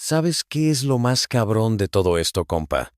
¿Sabes qué es lo más cabrón de todo esto, compa?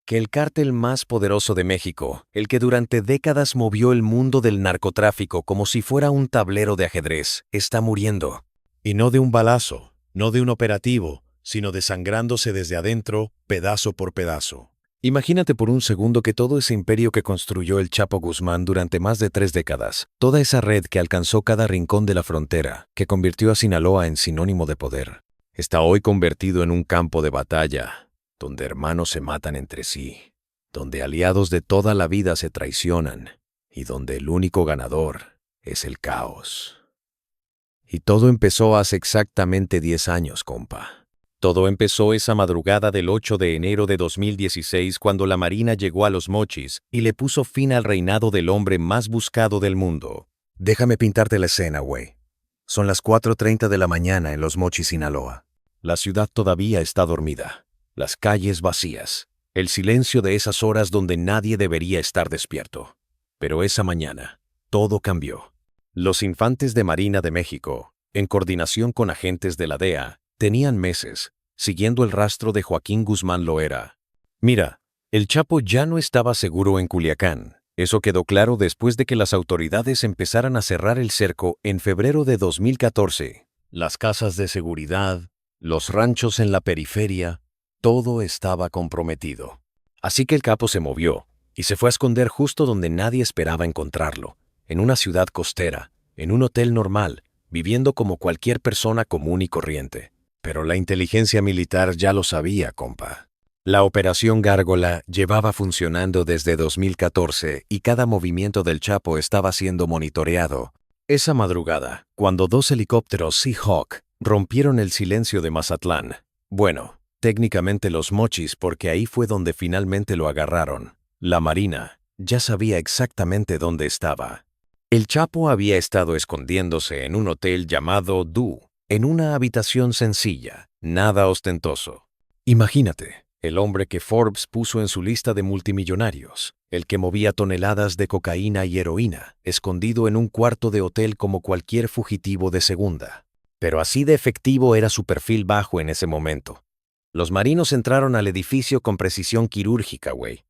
Que el cártel más poderoso de México, el que durante décadas movió el mundo del narcotráfico como si fuera un tablero de ajedrez, está muriendo. Y no de un balazo, no de un operativo, sino desangrándose desde adentro, pedazo por pedazo. Imagínate por un segundo que todo ese imperio que construyó el Chapo Guzmán durante más de 3 décadas, toda esa red que alcanzó cada rincón de la frontera, que convirtió a Sinaloa en sinónimo de poder, está hoy convertido en un campo de batalla, donde hermanos se matan entre sí, donde aliados de toda la vida se traicionan, y donde el único ganador es el caos. Y todo empezó hace exactamente 10 años, compa. Todo empezó esa madrugada del 8 de enero de 2016 cuando la Marina llegó a Los Mochis y le puso fin al reinado del hombre más buscado del mundo. Déjame pintarte la escena, güey. Son las 4:30 de la mañana en Los Mochis, Sinaloa. La ciudad todavía está dormida, las calles vacías, el silencio de esas horas donde nadie debería estar despierto. Pero esa mañana, todo cambió. Los infantes de Marina de México, en coordinación con agentes de la DEA, tenían meses siguiendo el rastro de Joaquín Guzmán Loera. Mira, el Chapo ya no estaba seguro en Culiacán. Eso quedó claro después de que las autoridades empezaran a cerrar el cerco en febrero de 2014. Las casas de seguridad, los ranchos en la periferia, todo estaba comprometido. Así que el capo se movió y se fue a esconder justo donde nadie esperaba encontrarlo, en una ciudad costera, en un hotel normal, viviendo como cualquier persona común y corriente. Pero la inteligencia militar ya lo sabía, compa. La Operación Gárgola llevaba funcionando desde 2014 y cada movimiento del Chapo estaba siendo monitoreado. Esa madrugada, cuando 2 helicópteros Seahawk rompieron el silencio de Mazatlán, bueno, técnicamente Los Mochis porque ahí fue donde finalmente lo agarraron, la Marina ya sabía exactamente dónde estaba. El Chapo había estado escondiéndose en un hotel llamado Du, en una habitación sencilla, nada ostentoso. Imagínate, el hombre que Forbes puso en su lista de multimillonarios, el que movía toneladas de cocaína y heroína, escondido en un cuarto de hotel como cualquier fugitivo de segunda. Pero así de efectivo era su perfil bajo en ese momento. Los marinos entraron al edificio con precisión quirúrgica, güey.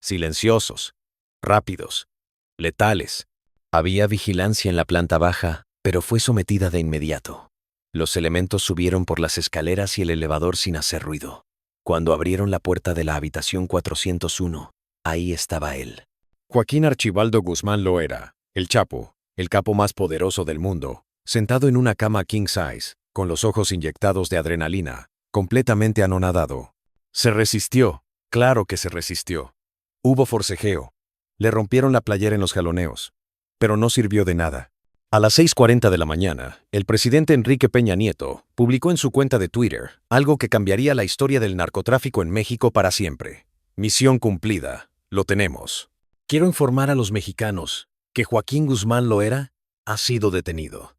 Silenciosos, rápidos, letales. Había vigilancia en la planta baja, pero fue sometida de inmediato. Los elementos subieron por las escaleras y el elevador sin hacer ruido. Cuando abrieron la puerta de la habitación 401, ahí estaba él. Joaquín Archibaldo Guzmán Loera, el Chapo, el capo más poderoso del mundo, sentado en una cama king size, con los ojos inyectados de adrenalina, completamente anonadado. Se resistió, claro que se resistió. Hubo forcejeo. Le rompieron la playera en los jaloneos. Pero no sirvió de nada. A las 6:40 de la mañana, el presidente Enrique Peña Nieto publicó en su cuenta de Twitter algo que cambiaría la historia del narcotráfico en México para siempre. Misión cumplida. Lo tenemos. Quiero informar a los mexicanos que Joaquín Guzmán Loera ha sido detenido.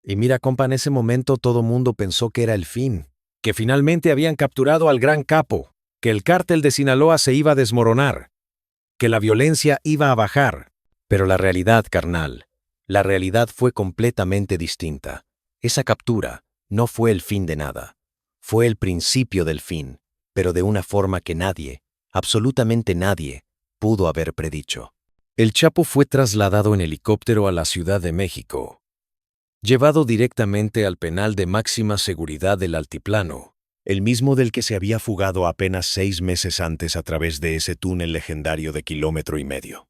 Y mira, compa, en ese momento todo mundo pensó que era el fin, que finalmente habían capturado al gran capo, que el cártel de Sinaloa se iba a desmoronar, que la violencia iba a bajar. Pero la realidad, carnal, la realidad fue completamente distinta. Esa captura no fue el fin de nada. Fue el principio del fin, pero de una forma que nadie, absolutamente nadie, pudo haber predicho. El Chapo fue trasladado en helicóptero a la Ciudad de México, llevado directamente al penal de máxima seguridad del Altiplano, el mismo del que se había fugado apenas 6 meses antes a través de ese túnel legendario de 1,5 kilómetros.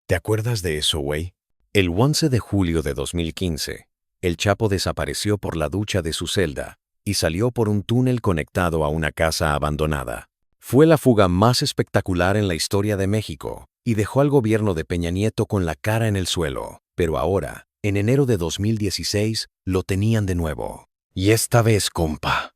¿Te acuerdas de eso, güey? El 11 de julio de 2015, el Chapo desapareció por la ducha de su celda y salió por un túnel conectado a una casa abandonada. Fue la fuga más espectacular en la historia de México y dejó al gobierno de Peña Nieto con la cara en el suelo. Pero ahora, en enero de 2016, lo tenían de nuevo. Y esta vez, compa,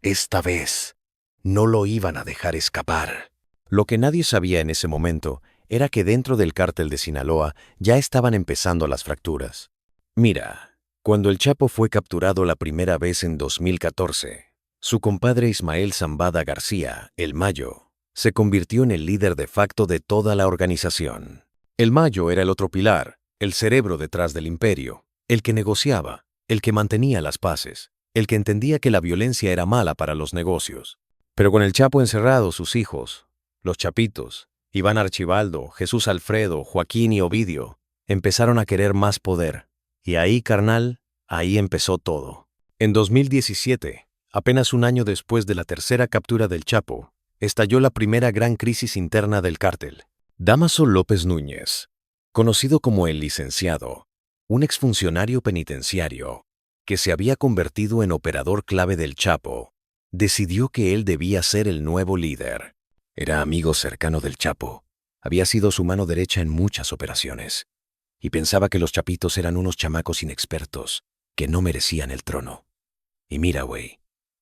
esta vez, no lo iban a dejar escapar. Lo que nadie sabía en ese momento era que dentro del cártel de Sinaloa ya estaban empezando las fracturas. Mira, cuando el Chapo fue capturado la primera vez en 2014, su compadre Ismael Zambada García, el Mayo, se convirtió en el líder de facto de toda la organización. El Mayo era el otro pilar, el cerebro detrás del imperio, el que negociaba, el que mantenía las paces. el que entendía que la violencia era mala para los negocios. Pero con el Chapo encerrado, sus hijos, los Chapitos, Iván Archibaldo, Jesús Alfredo, Joaquín y Ovidio, empezaron a querer más poder. Y ahí, carnal, ahí empezó todo. En 2017, apenas un año después de la tercera captura del Chapo, estalló la primera gran crisis interna del cártel. Dámaso López Núñez, conocido como el Licenciado, un exfuncionario penitenciario que se había convertido en operador clave del Chapo, decidió que él debía ser el nuevo líder. Era amigo cercano del Chapo, había sido su mano derecha en muchas operaciones, y pensaba que los Chapitos eran unos chamacos inexpertos que no merecían el trono. Y mira, güey,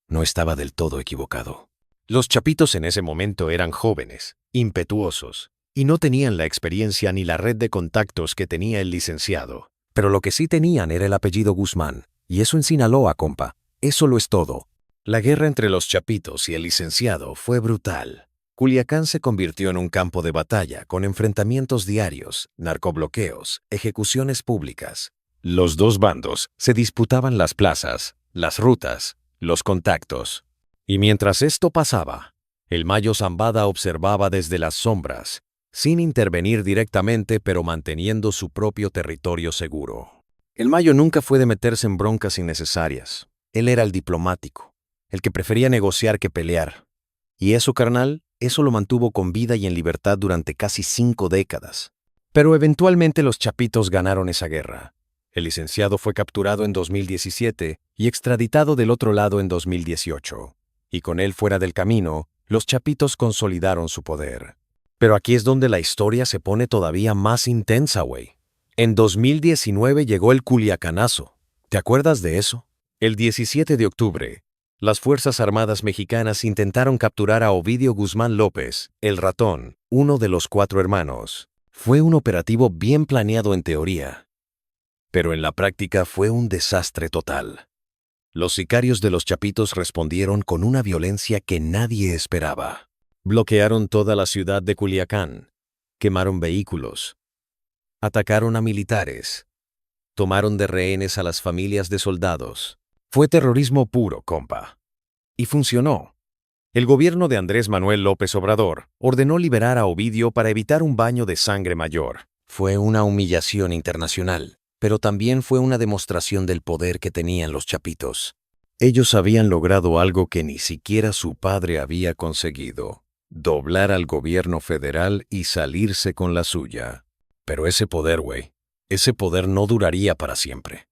no estaba del todo equivocado. Los Chapitos en ese momento eran jóvenes, impetuosos, y no tenían la experiencia ni la red de contactos que tenía el Licenciado. Pero lo que sí tenían era el apellido Guzmán, y eso en Sinaloa, compa, eso lo es todo. La guerra entre los Chapitos y el Licenciado fue brutal. Culiacán se convirtió en un campo de batalla con enfrentamientos diarios, narcobloqueos, ejecuciones públicas. Los dos bandos se disputaban las plazas, las rutas, los contactos. Y mientras esto pasaba, el Mayo Zambada observaba desde las sombras, sin intervenir directamente pero manteniendo su propio territorio seguro. El Mayo nunca fue de meterse en broncas innecesarias. Él era el diplomático, el que prefería negociar que pelear. Y eso, carnal, eso lo mantuvo con vida y en libertad durante casi 5 décadas. Pero eventualmente los Chapitos ganaron esa guerra. El Licenciado fue capturado en 2017 y extraditado del otro lado en 2018. Y con él fuera del camino, los Chapitos consolidaron su poder. Pero aquí es donde la historia se pone todavía más intensa, güey. En 2019 llegó el Culiacanazo. ¿Te acuerdas de eso? El 17 de octubre, las Fuerzas Armadas mexicanas intentaron capturar a Ovidio Guzmán López, el Ratón, uno de los 4 hermanos. Fue un operativo bien planeado en teoría, pero en la práctica fue un desastre total. Los sicarios de los Chapitos respondieron con una violencia que nadie esperaba. Bloquearon toda la ciudad de Culiacán, quemaron vehículos, atacaron a militares, tomaron de rehenes a las familias de soldados. Fue terrorismo puro, compa. Y funcionó. El gobierno de Andrés Manuel López Obrador ordenó liberar a Ovidio para evitar un baño de sangre mayor. Fue una humillación internacional, pero también fue una demostración del poder que tenían los Chapitos. Ellos habían logrado algo que ni siquiera su padre había conseguido: doblar al gobierno federal y salirse con la suya. Pero ese poder, güey, ese poder no duraría para siempre.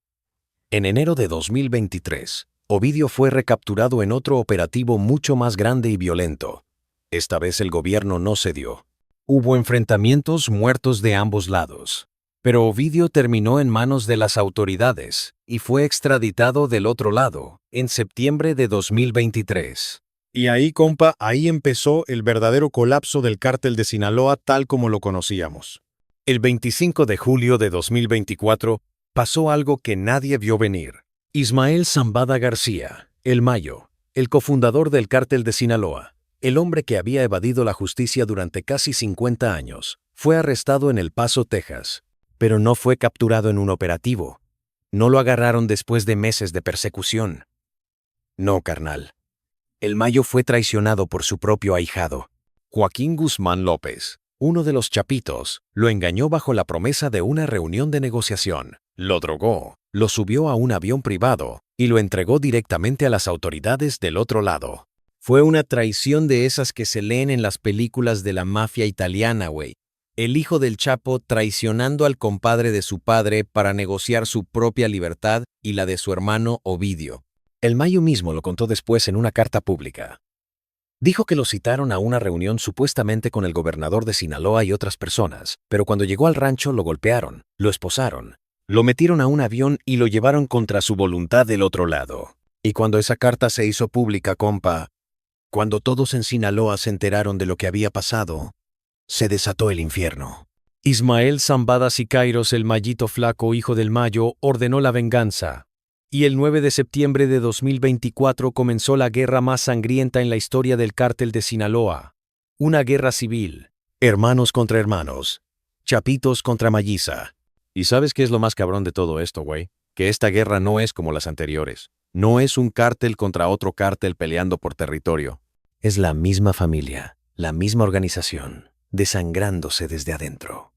En enero de 2023, Ovidio fue recapturado en otro operativo mucho más grande y violento. Esta vez el gobierno no cedió. Hubo enfrentamientos, muertos de ambos lados. Pero Ovidio terminó en manos de las autoridades y fue extraditado del otro lado en septiembre de 2023. Y ahí, compa, ahí empezó el verdadero colapso del cártel de Sinaloa tal como lo conocíamos. El 25 de julio de 2024 pasó algo que nadie vio venir. Ismael Zambada García, el Mayo, el cofundador del cártel de Sinaloa, el hombre que había evadido la justicia durante casi 50 años, fue arrestado en El Paso, Texas. Pero no fue capturado en un operativo. No lo agarraron después de meses de persecución. No, carnal. El Mayo fue traicionado por su propio ahijado. Joaquín Guzmán López, uno de los Chapitos, lo engañó bajo la promesa de una reunión de negociación. Lo drogó, lo subió a un avión privado y lo entregó directamente a las autoridades del otro lado. Fue una traición de esas que se leen en las películas de la mafia italiana, güey. El hijo del Chapo traicionando al compadre de su padre para negociar su propia libertad y la de su hermano Ovidio. El Mayo mismo lo contó después en una carta pública. Dijo que lo citaron a una reunión supuestamente con el gobernador de Sinaloa y otras personas, pero cuando llegó al rancho lo golpearon, lo esposaron, lo metieron a un avión y lo llevaron contra su voluntad del otro lado. Y cuando esa carta se hizo pública, compa, cuando todos en Sinaloa se enteraron de lo que había pasado, se desató el infierno. Ismael Zambada Sicairos, el Mayito Flaco, hijo del Mayo, ordenó la venganza. Y el 9 de septiembre de 2024 comenzó la guerra más sangrienta en la historia del cártel de Sinaloa. Una guerra civil. Hermanos contra hermanos. Chapitos contra Mayiza. ¿Y sabes qué es lo más cabrón de todo esto, güey? Que esta guerra no es como las anteriores. No es un cártel contra otro cártel peleando por territorio. Es la misma familia, la misma organización, desangrándose desde adentro.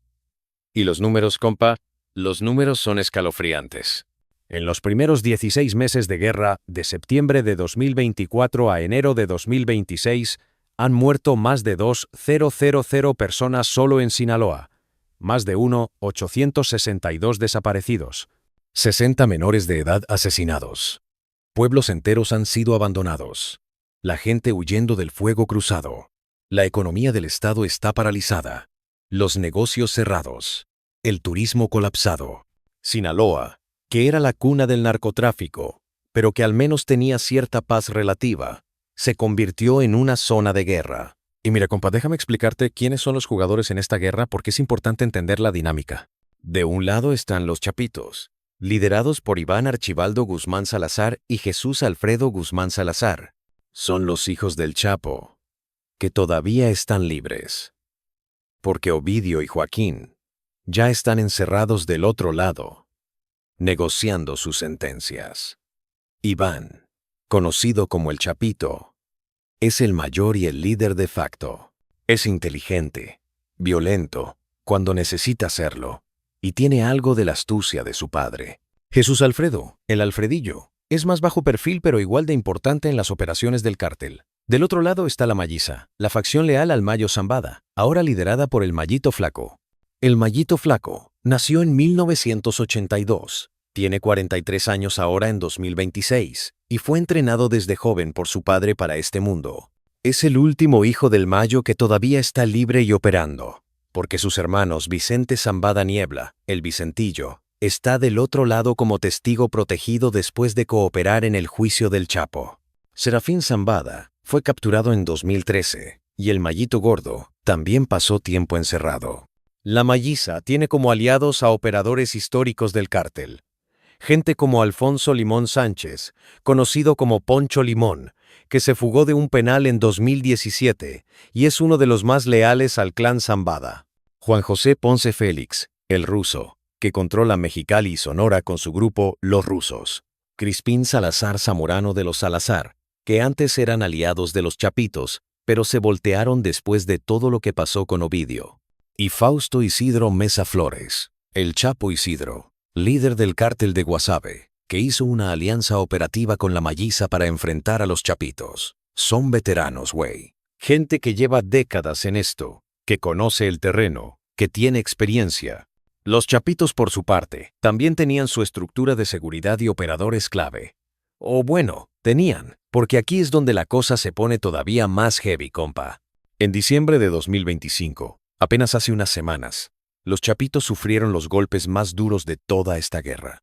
¿Y los números, compa? Los números son escalofriantes. En los primeros 16 meses de guerra, de septiembre de 2024 a enero de 2026, han muerto más de 2,000 personas solo en Sinaloa. Más de 862 desaparecidos. 60 menores de edad asesinados. Pueblos enteros han sido abandonados. La gente huyendo del fuego cruzado. La economía del estado está paralizada. Los negocios cerrados. El turismo colapsado. Sinaloa, que era la cuna del narcotráfico, pero que al menos tenía cierta paz relativa, se convirtió en una zona de guerra. Y mira, compa, déjame explicarte quiénes son los jugadores en esta guerra porque es importante entender la dinámica. De un lado están los Chapitos, liderados por Iván Archibaldo Guzmán Salazar y Jesús Alfredo Guzmán Salazar. Son los hijos del Chapo, que todavía están libres. Porque Ovidio y Joaquín ya están encerrados del otro lado, negociando sus sentencias. Iván, conocido como el Chapito, es el mayor y el líder de facto. Es inteligente, violento, cuando necesita serlo, y tiene algo de la astucia de su padre. Jesús Alfredo, el Alfredillo, es más bajo perfil pero igual de importante en las operaciones del cártel. Del otro lado está la Malliza, la facción leal al Mayo Zambada, ahora liderada por el Mallito Flaco. El Mallito Flaco nació en 1982, tiene 43 años ahora en 2026, y fue entrenado desde joven por su padre para este mundo. Es el último hijo del Mayo que todavía está libre y operando, porque sus hermanos Vicente Zambada Niebla, el Vicentillo, está del otro lado como testigo protegido después de cooperar en el juicio del Chapo. Serafín Zambada fue capturado en 2013, y el Mallito Gordo también pasó tiempo encerrado. La Malliza tiene como aliados a operadores históricos del cártel. Gente como Alfonso Limón Sánchez, conocido como Poncho Limón, que se fugó de un penal en 2017 y es uno de los más leales al clan Zambada. Juan José Ponce Félix, el ruso, que controla Mexicali y Sonora con su grupo Los Rusos. Crispín Salazar Zamorano de los Salazar, que antes eran aliados de los Chapitos, pero se voltearon después de todo lo que pasó con Ovidio. Y Fausto Isidro Mesa Flores, el Chapo Isidro, líder del cártel de Guasave, que hizo una alianza operativa con la Malliza para enfrentar a los Chapitos. Son veteranos, güey. Gente que lleva décadas en esto, que conoce el terreno, que tiene experiencia. Los Chapitos, por su parte, también tenían su estructura de seguridad y operadores clave. O bueno, tenían, porque aquí es donde la cosa se pone todavía más heavy, compa. En diciembre de 2025, apenas hace unas semanas, los Chapitos sufrieron los golpes más duros de toda esta guerra.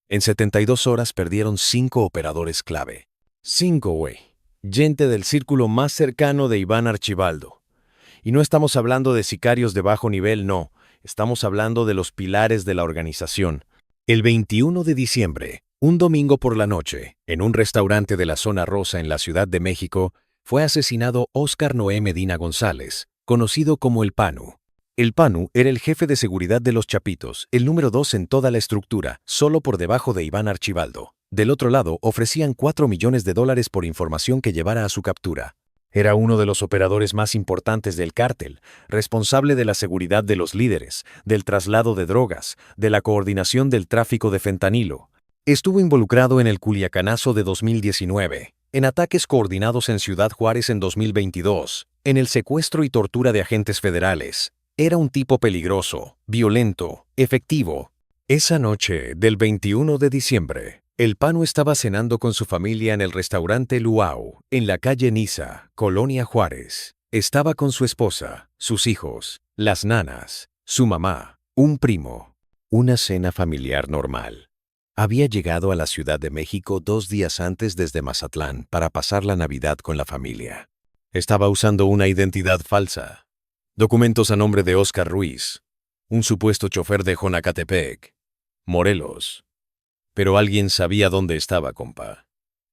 En 72 horas perdieron 5 operadores clave. 5, güey. Gente del círculo más cercano de Iván Archibaldo. Y no estamos hablando de sicarios de bajo nivel, no. Estamos hablando de los pilares de la organización. El 21 de diciembre, un domingo por la noche, en un restaurante de la Zona Rosa en la Ciudad de México, fue asesinado Óscar Noé Medina González, conocido como el Panu. El Panu era el jefe de seguridad de los Chapitos, el número 2 en toda la estructura, solo por debajo de Iván Archibaldo. Del otro lado, ofrecían $4 millones por información que llevara a su captura. Era uno de los operadores más importantes del cártel, responsable de la seguridad de los líderes, del traslado de drogas, de la coordinación del tráfico de fentanilo. Estuvo involucrado en el Culiacanazo de 2019, en ataques coordinados en Ciudad Juárez en 2022, en el secuestro y tortura de agentes federales. Era un tipo peligroso, violento, efectivo. Esa noche del 21 de diciembre, el Panu estaba cenando con su familia en el restaurante Luau, en la calle Niza, Colonia Juárez. Estaba con su esposa, sus hijos, las nanas, su mamá, un primo. Una cena familiar normal. Había llegado a la Ciudad de México 2 días antes desde Mazatlán para pasar la Navidad con la familia. Estaba usando una identidad falsa. Documentos a nombre de Óscar Ruiz, un supuesto chofer de Jonacatepec, Morelos. Pero alguien sabía dónde estaba, compa.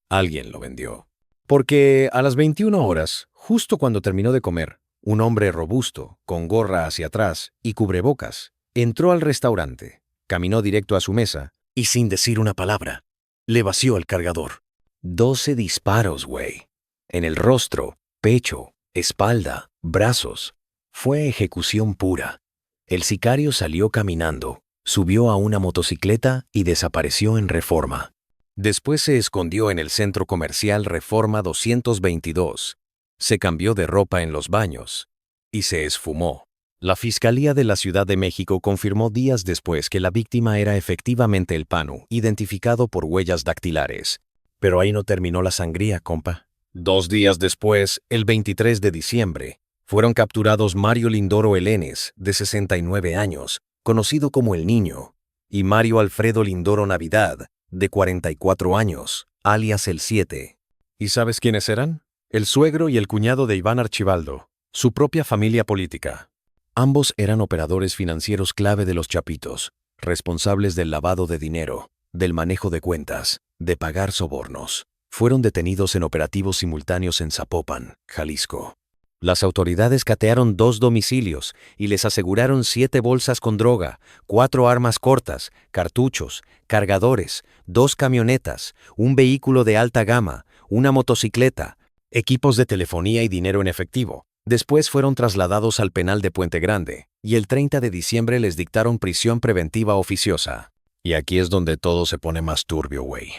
Alguien lo vendió. Porque a las 21 horas, justo cuando terminó de comer, un hombre robusto, con gorra hacia atrás y cubrebocas, entró al restaurante, caminó directo a su mesa y sin decir una palabra, le vació el cargador. 12 disparos, güey. En el rostro, pecho, espalda, brazos. Fue ejecución pura. El sicario salió caminando, subió a una motocicleta y desapareció en Reforma. Después se escondió en el centro comercial Reforma 222. Se cambió de ropa en los baños y se esfumó. La Fiscalía de la Ciudad de México confirmó días después que la víctima era efectivamente el Panu, identificado por huellas dactilares. Pero ahí no terminó la sangría, compa. 2 días después, el 23 de diciembre, fueron capturados Mario Lindoro Elenes, de 69 años, conocido como El Niño, y Mario Alfredo Lindoro Navidad, de 44 años, alias El 7. ¿Y sabes quiénes eran? El suegro y el cuñado de Iván Archibaldo, su propia familia política. Ambos eran operadores financieros clave de los Chapitos, responsables del lavado de dinero, del manejo de cuentas, de pagar sobornos. Fueron detenidos en operativos simultáneos en Zapopan, Jalisco. Las autoridades catearon 2 domicilios y les aseguraron 7 bolsas con droga, 4 armas cortas, cartuchos, cargadores, 2 camionetas, un vehículo de alta gama, una motocicleta, equipos de telefonía y dinero en efectivo. Después fueron trasladados al penal de Puente Grande y el 30 de diciembre les dictaron prisión preventiva oficiosa. Y aquí es donde todo se pone más turbio, güey.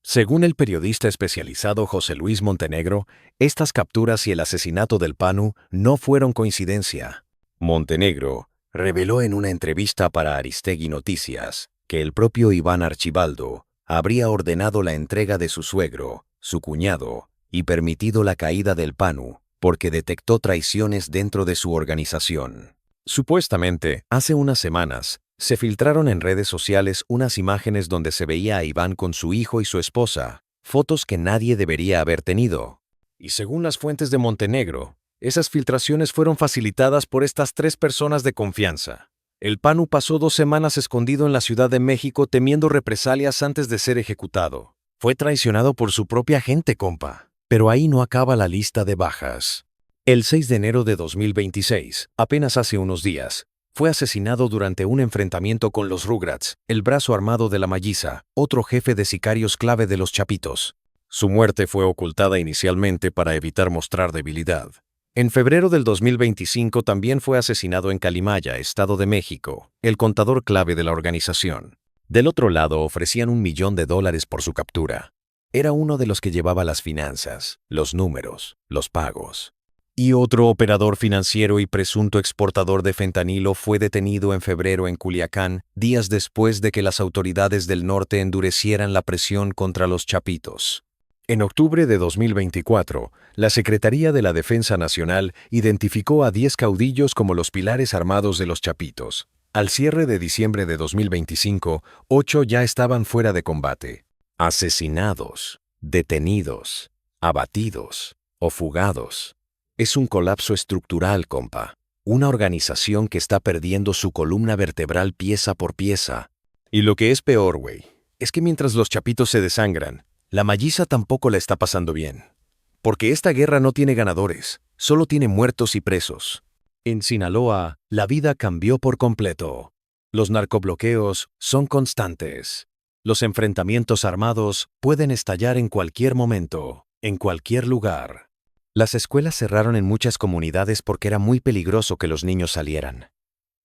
Según el periodista especializado José Luis Montenegro, estas capturas y el asesinato del Panu no fueron coincidencia. Montenegro reveló en una entrevista para Aristegui Noticias que el propio Iván Archibaldo habría ordenado la entrega de su suegro, su cuñado, y permitido la caída del Panu porque detectó traiciones dentro de su organización. Supuestamente, hace unas semanas, se filtraron en redes sociales unas imágenes donde se veía a Iván con su hijo y su esposa, fotos que nadie debería haber tenido. Y según las fuentes de Montenegro, esas filtraciones fueron facilitadas por estas 3 personas de confianza. El Panu pasó 2 semanas escondido en la Ciudad de México temiendo represalias antes de ser ejecutado. Fue traicionado por su propia gente, compa. Pero ahí no acaba la lista de bajas. El 6 de enero de 2026, apenas hace unos días, fue asesinado durante un enfrentamiento con los Rugrats, el brazo armado de la Malliza, otro jefe de sicarios clave de los Chapitos. Su muerte fue ocultada inicialmente para evitar mostrar debilidad. En febrero del 2025 también fue asesinado en Calimaya, Estado de México, el contador clave de la organización. Del otro lado ofrecían $1 millón por su captura. Era uno de los que llevaba las finanzas, los números, los pagos. Y otro operador financiero y presunto exportador de fentanilo fue detenido en febrero en Culiacán, días después de que las autoridades del norte endurecieran la presión contra los Chapitos. En octubre de 2024, la Secretaría de la Defensa Nacional identificó a 10 caudillos como los pilares armados de los Chapitos. Al cierre de diciembre de 2025, 8 ya estaban fuera de combate. Asesinados, detenidos, abatidos o fugados. Es un colapso estructural, compa. Una organización que está perdiendo su columna vertebral pieza por pieza. Y lo que es peor, güey, es que mientras los Chapitos se desangran, la Malliza tampoco la está pasando bien. Porque esta guerra no tiene ganadores, solo tiene muertos y presos. En Sinaloa, la vida cambió por completo. Los narcobloqueos son constantes. Los enfrentamientos armados pueden estallar en cualquier momento, en cualquier lugar. Las escuelas cerraron en muchas comunidades porque era muy peligroso que los niños salieran.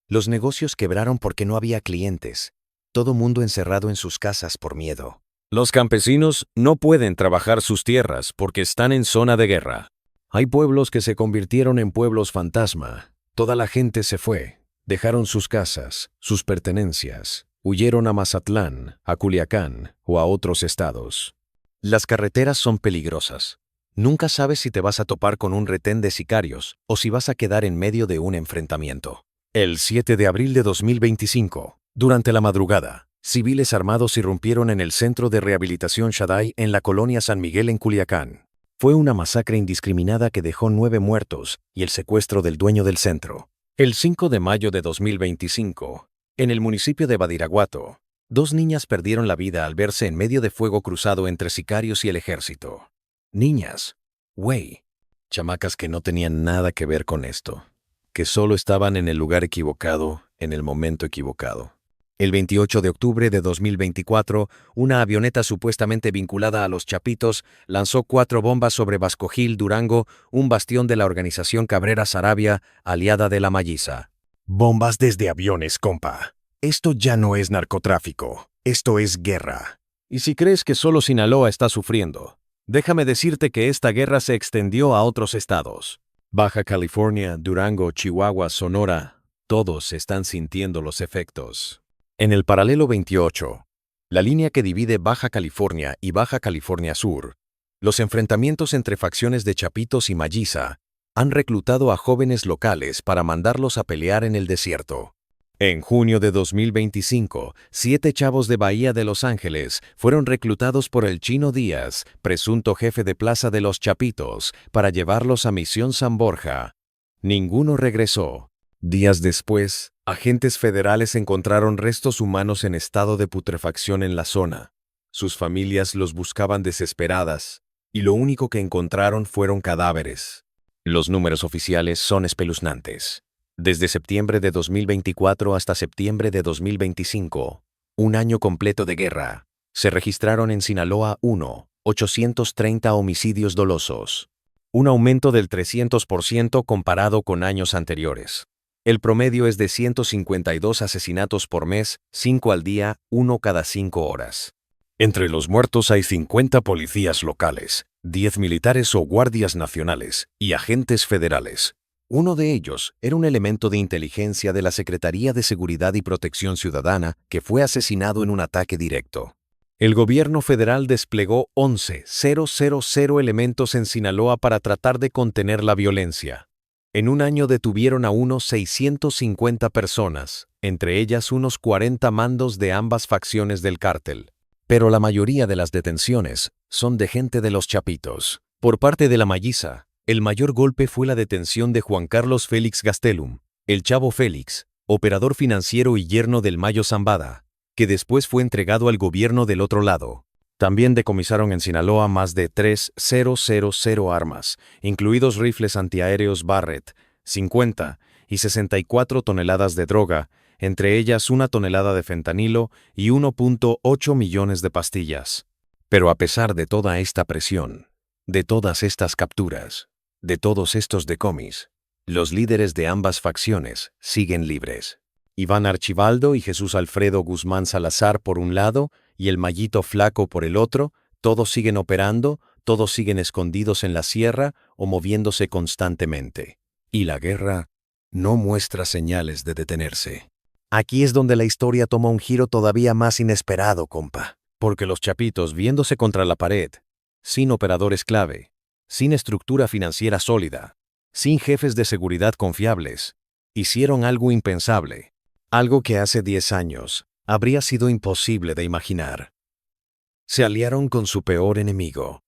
Los negocios quebraron porque no había clientes. Todo mundo encerrado en sus casas por miedo. Los campesinos no pueden trabajar sus tierras porque están en zona de guerra. Hay pueblos que se convirtieron en pueblos fantasma. Toda la gente se fue. Dejaron sus casas, sus pertenencias. Huyeron a Mazatlán, a Culiacán o a otros estados. Las carreteras son peligrosas. Nunca sabes si te vas a topar con un retén de sicarios o si vas a quedar en medio de un enfrentamiento. El 7 de abril de 2025, durante la madrugada, civiles armados irrumpieron en el Centro de Rehabilitación Shaddai en la colonia San Miguel en Culiacán. Fue una masacre indiscriminada que dejó 9 muertos y el secuestro del dueño del centro. El 5 de mayo de 2025, en el municipio de Badiraguato, 2 niñas perdieron la vida al verse en medio de fuego cruzado entre sicarios y el ejército. Niñas, güey, chamacas que no tenían nada que ver con esto, que solo estaban en el lugar equivocado, en el momento equivocado. El 28 de octubre de 2024, una avioneta supuestamente vinculada a los Chapitos lanzó 4 bombas sobre Vasco Gil, Durango, un bastión de la organización Cabrera Sarabia, aliada de la Malliza. Bombas desde aviones, compa. Esto ya no es narcotráfico. Esto es guerra. Y si crees que solo Sinaloa está sufriendo, déjame decirte que esta guerra se extendió a otros estados. Baja California, Durango, Chihuahua, Sonora, todos están sintiendo los efectos. En el paralelo 28, la línea que divide Baja California y Baja California Sur, los enfrentamientos entre facciones de Chapitos y Malliza han reclutado a jóvenes locales para mandarlos a pelear en el desierto. En junio de 2025, 7 chavos de Bahía de Los Ángeles fueron reclutados por el Chino Díaz, presunto jefe de plaza de los Chapitos, para llevarlos a Misión San Borja. Ninguno regresó. Días después, agentes federales encontraron restos humanos en estado de putrefacción en la zona. Sus familias los buscaban desesperadas, y lo único que encontraron fueron cadáveres. Los números oficiales son espeluznantes. Desde septiembre de 2024 hasta septiembre de 2025, un año completo de guerra, se registraron en Sinaloa 830 homicidios dolosos, un aumento del 300% comparado con años anteriores. El promedio es de 152 asesinatos por mes, 5 al día, 1 cada 5 horas. Entre los muertos hay 50 policías locales, 10 militares o guardias nacionales y agentes federales. Uno de ellos era un elemento de inteligencia de la Secretaría de Seguridad y Protección Ciudadana que fue asesinado en un ataque directo. El gobierno federal desplegó 11,000 elementos en Sinaloa para tratar de contener la violencia. En un año detuvieron a unos 650 personas, entre ellas unos 40 mandos de ambas facciones del cártel. Pero la mayoría de las detenciones son de gente de los Chapitos. Por parte de la Malliza, el mayor golpe fue la detención de Juan Carlos Félix Gastelum, el Chavo Félix, operador financiero y yerno del Mayo Zambada, que después fue entregado al gobierno del otro lado. También decomisaron en Sinaloa más de 3,000 armas, incluidos rifles antiaéreos Barrett, 50 y 64 toneladas de droga, entre ellas 1 tonelada de fentanilo y 1,8 millones de pastillas. Pero a pesar de toda esta presión, de todas estas capturas, de todos estos decomis, los líderes de ambas facciones siguen libres. Iván Archibaldo y Jesús Alfredo Guzmán Salazar por un lado y el Mayito Flaco por el otro, todos siguen operando, todos siguen escondidos en la sierra o moviéndose constantemente. Y la guerra no muestra señales de detenerse. Aquí es donde la historia toma un giro todavía más inesperado, compa. Porque los Chapitos, viéndose contra la pared, sin operadores clave, sin estructura financiera sólida, sin jefes de seguridad confiables, hicieron algo impensable. Algo que hace 10 años habría sido imposible de imaginar. Se aliaron con su peor enemigo.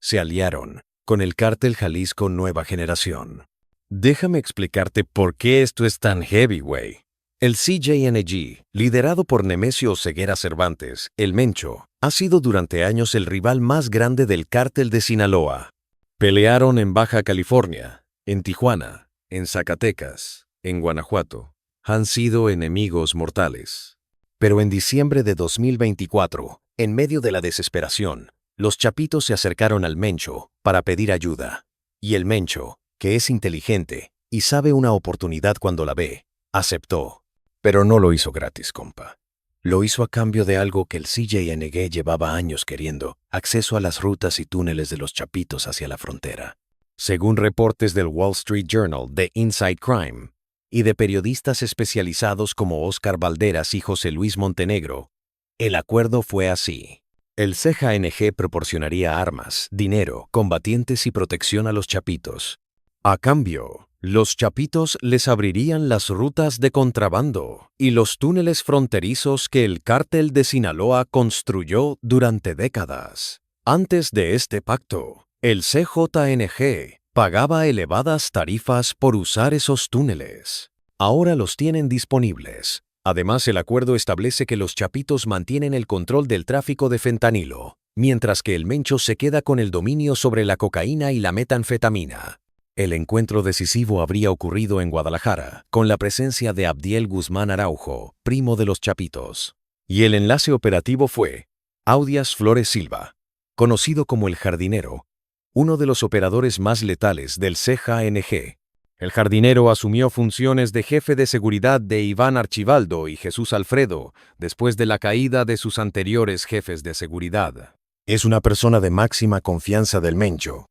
Se aliaron con el Cártel Jalisco Nueva Generación. Déjame explicarte por qué esto es tan heavy, güey. El CJNG, liderado por Nemesio Ceguera Cervantes, el Mencho, ha sido durante años el rival más grande del Cártel de Sinaloa. Pelearon en Baja California, en Tijuana, en Zacatecas, en Guanajuato. Han sido enemigos mortales. Pero en diciembre de 2024, en medio de la desesperación, los Chapitos se acercaron al Mencho para pedir ayuda. Y el Mencho, que es inteligente y sabe una oportunidad cuando la ve, aceptó. Pero no lo hizo gratis, compa. Lo hizo a cambio de algo que el CJNG llevaba años queriendo: acceso a las rutas y túneles de los Chapitos hacia la frontera. Según reportes del Wall Street Journal de Inside Crime, y de periodistas especializados como Óscar Valderas y José Luis Montenegro, el acuerdo fue así. El CJNG proporcionaría armas, dinero, combatientes y protección a los Chapitos. A cambio, los Chapitos les abrirían las rutas de contrabando y los túneles fronterizos que el Cártel de Sinaloa construyó durante décadas. Antes de este pacto, el CJNG pagaba elevadas tarifas por usar esos túneles. Ahora los tienen disponibles. Además, el acuerdo establece que los Chapitos mantienen el control del tráfico de fentanilo, mientras que el Mencho se queda con el dominio sobre la cocaína y la metanfetamina. El encuentro decisivo habría ocurrido en Guadalajara, con la presencia de Abdiel Guzmán Araujo, primo de los Chapitos. Y el enlace operativo fue Audias Flores Silva, conocido como el Jardinero, uno de los operadores más letales del CJNG. El Jardinero asumió funciones de jefe de seguridad de Iván Archibaldo y Jesús Alfredo después de la caída de sus anteriores jefes de seguridad. Es una persona de máxima confianza del Mencho,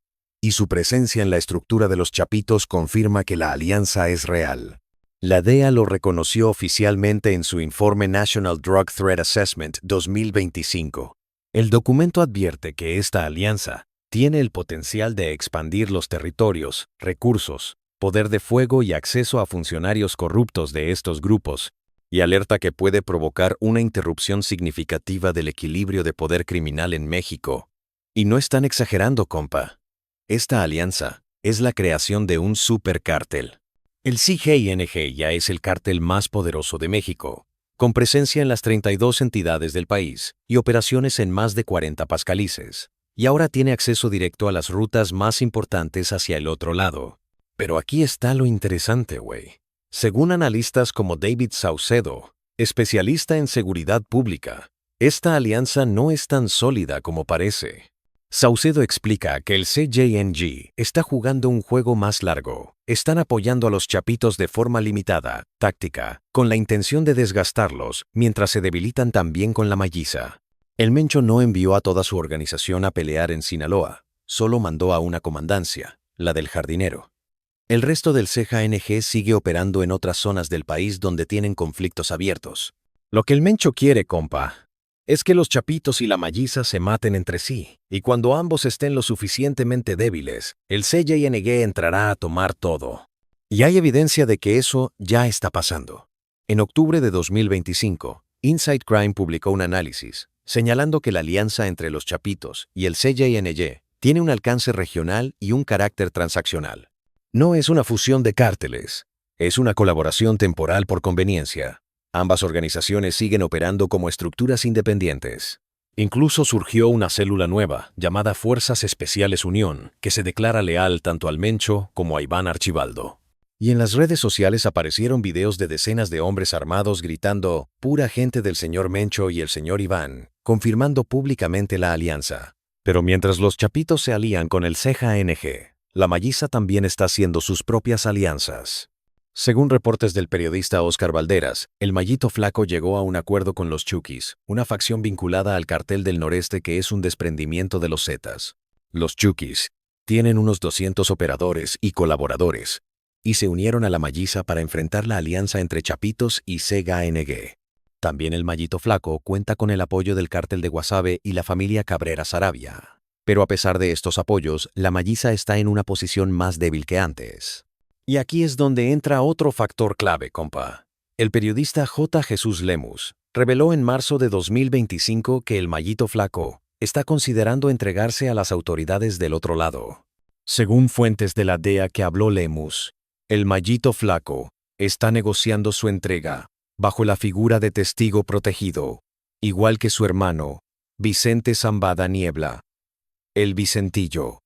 y su presencia en la estructura de los Chapitos confirma que la alianza es real. La DEA lo reconoció oficialmente en su informe National Drug Threat Assessment 2025. El documento advierte que esta alianza tiene el potencial de expandir los territorios, recursos, poder de fuego y acceso a funcionarios corruptos de estos grupos, y alerta que puede provocar una interrupción significativa del equilibrio de poder criminal en México. Y no están exagerando, compa. Esta alianza es la creación de un supercártel. El CJNG ya es el cártel más poderoso de México, con presencia en las 32 entidades del país y operaciones en más de 40 pascalices, y ahora tiene acceso directo a las rutas más importantes hacia el otro lado. Pero aquí está lo interesante, güey. Según analistas como David Saucedo, especialista en seguridad pública, esta alianza no es tan sólida como parece. Saucedo explica que el CJNG está jugando un juego más largo. Están apoyando a los Chapitos de forma limitada, táctica, con la intención de desgastarlos, mientras se debilitan también con la Malliza. El Mencho no envió a toda su organización a pelear en Sinaloa, solo mandó a una comandancia, la del Jardinero. El resto del CJNG sigue operando en otras zonas del país donde tienen conflictos abiertos. Lo que el Mencho quiere, compa, es que los Chapitos y la Malliza se maten entre sí, y cuando ambos estén lo suficientemente débiles, el CJNG entrará a tomar todo. Y hay evidencia de que eso ya está pasando. En octubre de 2025, Inside Crime publicó un análisis, señalando que la alianza entre los Chapitos y el CJNG tiene un alcance regional y un carácter transaccional. No es una fusión de cárteles, es una colaboración temporal por conveniencia. Ambas organizaciones siguen operando como estructuras independientes. Incluso surgió una célula nueva, llamada Fuerzas Especiales Unión, que se declara leal tanto al Mencho como a Iván Archibaldo. Y en las redes sociales aparecieron videos de decenas de hombres armados gritando «Pura gente del señor Mencho y el señor Iván», confirmando públicamente la alianza. Pero mientras los Chapitos se alían con el CJNG, la Malliza también está haciendo sus propias alianzas. Según reportes del periodista Óscar Valderas, el Mallito Flaco llegó a un acuerdo con los Chukis, una facción vinculada al Cartel del Noreste que es un desprendimiento de los Zetas. Los Chukis tienen unos 200 operadores y colaboradores, y se unieron a la Malliza para enfrentar la alianza entre Chapitos y CJNG. También el Mallito Flaco cuenta con el apoyo del Cártel de Guasave y la familia Cabrera Saravia. Pero a pesar de estos apoyos, la Malliza está en una posición más débil que antes. Y aquí es donde entra otro factor clave, compa. El periodista J. Jesús Lemus reveló en marzo de 2025 que el Mallito Flaco está considerando entregarse a las autoridades del otro lado. Según fuentes de la DEA que habló Lemus, el Mallito Flaco está negociando su entrega bajo la figura de testigo protegido, igual que su hermano, Vicente Zambada Niebla, el Vicentillo.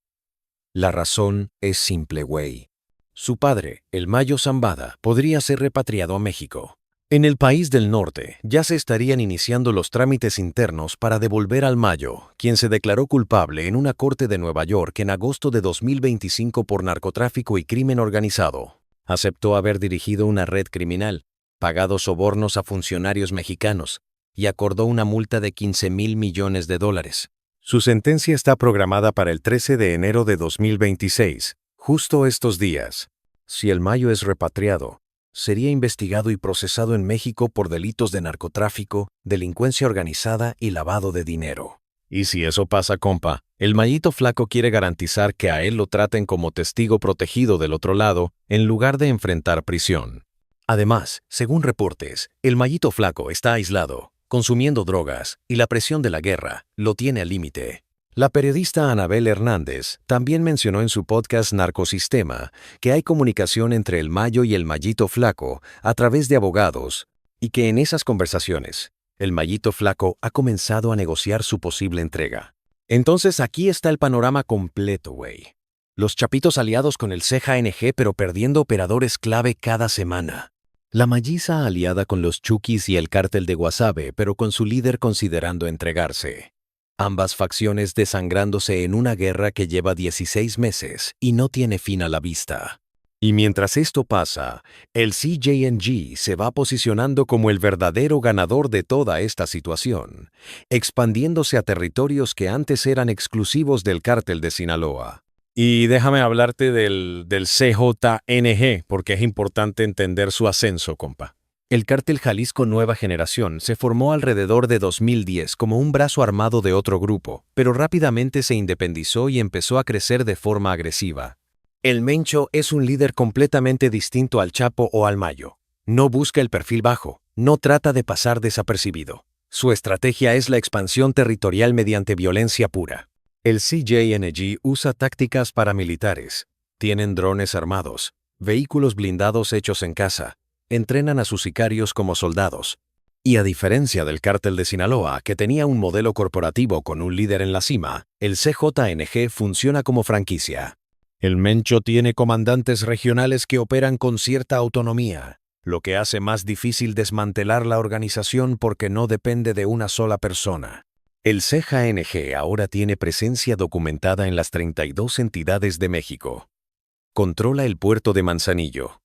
La razón es simple, güey. Su padre, el Mayo Zambada, podría ser repatriado a México. En el país del norte ya se estarían iniciando los trámites internos para devolver al Mayo, quien se declaró culpable en una corte de Nueva York en agosto de 2025 por narcotráfico y crimen organizado. Aceptó haber dirigido una red criminal, pagado sobornos a funcionarios mexicanos y acordó una multa de $15,000 millones. Su sentencia está programada para el 13 de enero de 2026. Justo estos días. Si el Mayo es repatriado, sería investigado y procesado en México por delitos de narcotráfico, delincuencia organizada y lavado de dinero. Y si eso pasa, compa, el Mallito Flaco quiere garantizar que a él lo traten como testigo protegido del otro lado, en lugar de enfrentar prisión. Además, según reportes, el Mallito Flaco está aislado, consumiendo drogas, y la presión de la guerra lo tiene al límite. La periodista Anabel Hernández también mencionó en su podcast Narcosistema que hay comunicación entre el Mayo y el Mallito Flaco a través de abogados y que en esas conversaciones el Mallito Flaco ha comenzado a negociar su posible entrega. Entonces aquí está el panorama completo, güey. Los chapitos aliados con el CJNG pero perdiendo operadores clave cada semana. La Malliza aliada con los Chukis y el cártel de Guasave pero con su líder considerando entregarse. Ambas facciones desangrándose en una guerra que lleva 16 meses y no tiene fin a la vista. Y mientras esto pasa, el CJNG se va posicionando como el verdadero ganador de toda esta situación, expandiéndose a territorios que antes eran exclusivos del cártel de Sinaloa. Y déjame hablarte del CJNG, porque es importante entender su ascenso, compa. El cártel Jalisco Nueva Generación se formó alrededor de 2010 como un brazo armado de otro grupo, pero rápidamente se independizó y empezó a crecer de forma agresiva. El Mencho es un líder completamente distinto al Chapo o al Mayo. No busca el perfil bajo, no trata de pasar desapercibido. Su estrategia es la expansión territorial mediante violencia pura. El CJNG usa tácticas paramilitares. Tienen drones armados, vehículos blindados hechos en casa, entrenan a sus sicarios como soldados. Y a diferencia del cártel de Sinaloa, que tenía un modelo corporativo con un líder en la cima, el CJNG funciona como franquicia. El Mencho tiene comandantes regionales que operan con cierta autonomía, lo que hace más difícil desmantelar la organización porque no depende de una sola persona. El CJNG ahora tiene presencia documentada en las 32 entidades de México. Controla el puerto de Manzanillo,